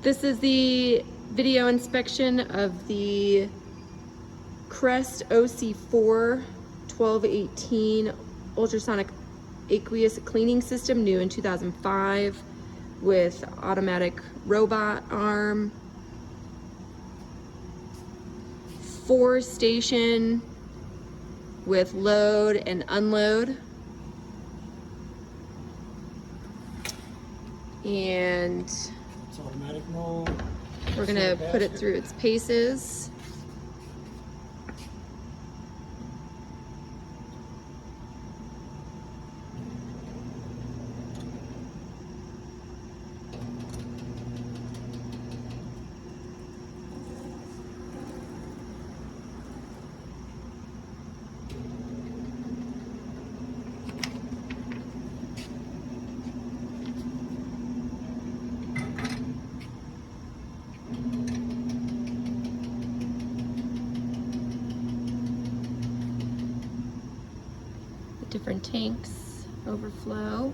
This is the video inspection of the Crest OC4-1218 Ultrasonic Aqueous cleaning system, new in 2005, with automatic robot arm, 4-station with load and unload. And It's automatic roll. we're gonna put it through its paces. Different tanks overflow.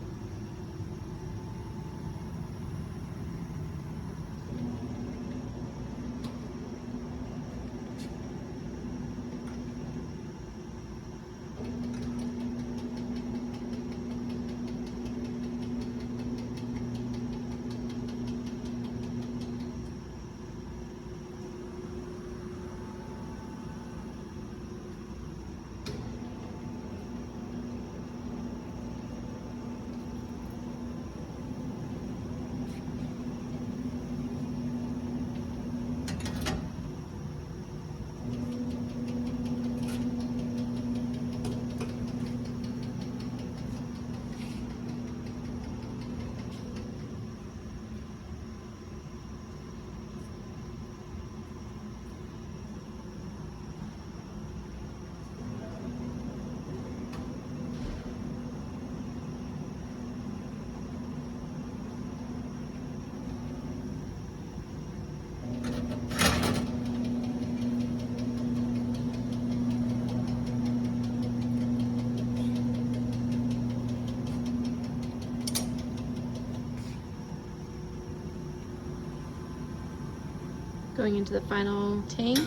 Going into the final tank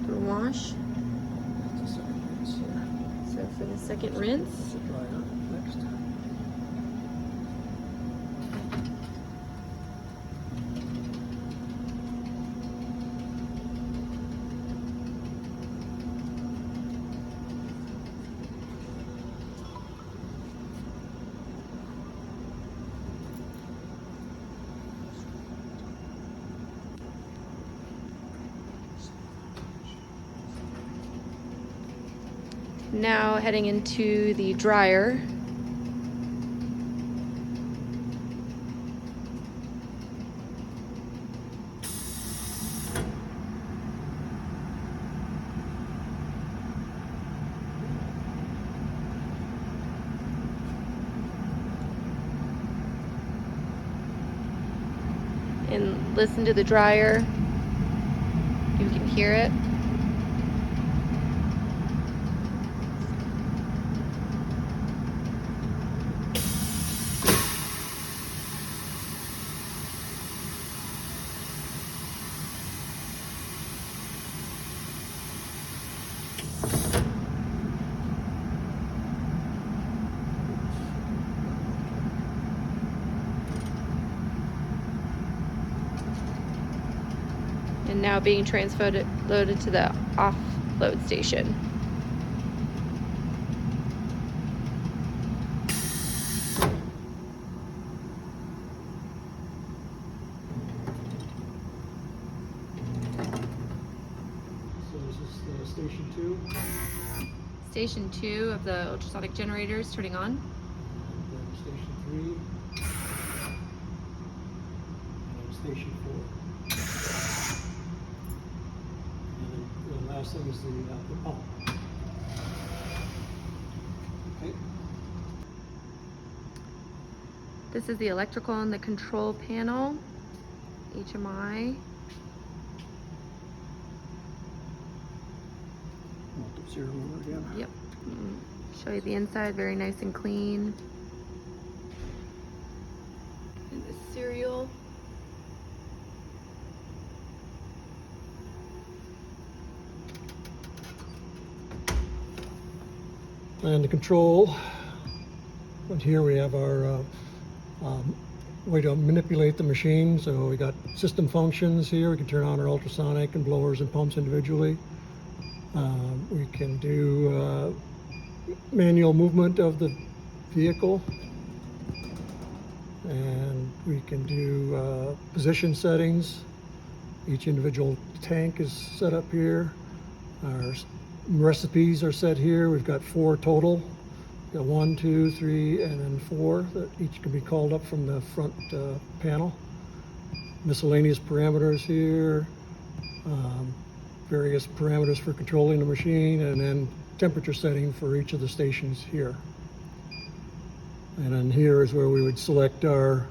for wash. So for the second rinse. Next. Now heading into the dryer. And listen to the dryer. You can hear it. And now being loaded to the offload station. So this is station 2. Station 2 of the ultrasonic generators turning on. And then station 3. And station 4. And the last thing is the pump. Okay. This is the electrical and the control panel, HMI. Serial number again. Yep. Show you the inside, very nice and clean. And the serial. And the control. And here we have our way to manipulate the machine. So we got system functions here. We can turn on our ultrasonic and blowers and pumps individually. We can do manual movement of the vehicle, and we can do position settings. Each individual tank is set up here. Our recipes are set here. We've got 4 total. We've got 1, 2, 3, and then 4 that each can be called up from the front panel. Miscellaneous parameters here, various parameters for controlling the machine, and then temperature setting for each of the stations here. And then here is where we would select our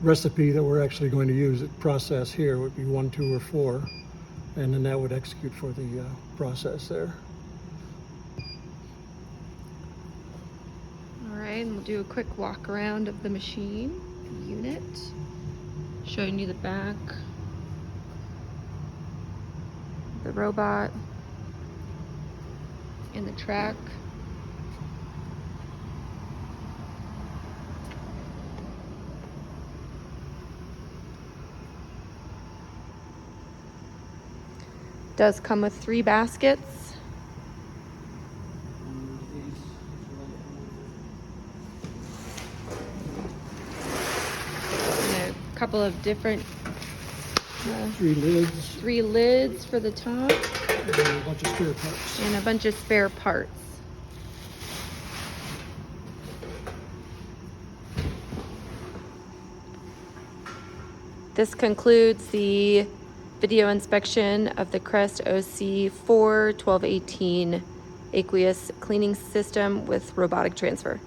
recipe that we're actually going to use. The process here would be 1, 2, or 4, and then that would execute for the process there. All right, and we'll do a quick walk around of the machine, the unit, showing you the back, the robot, and the track. Does come with 3 baskets. And a couple of different 3 lids for the top. And a bunch of spare parts. And a bunch of spare parts. This concludes the video inspection of the Crest OC4-1218 Aqueous cleaning system with robotic transfer.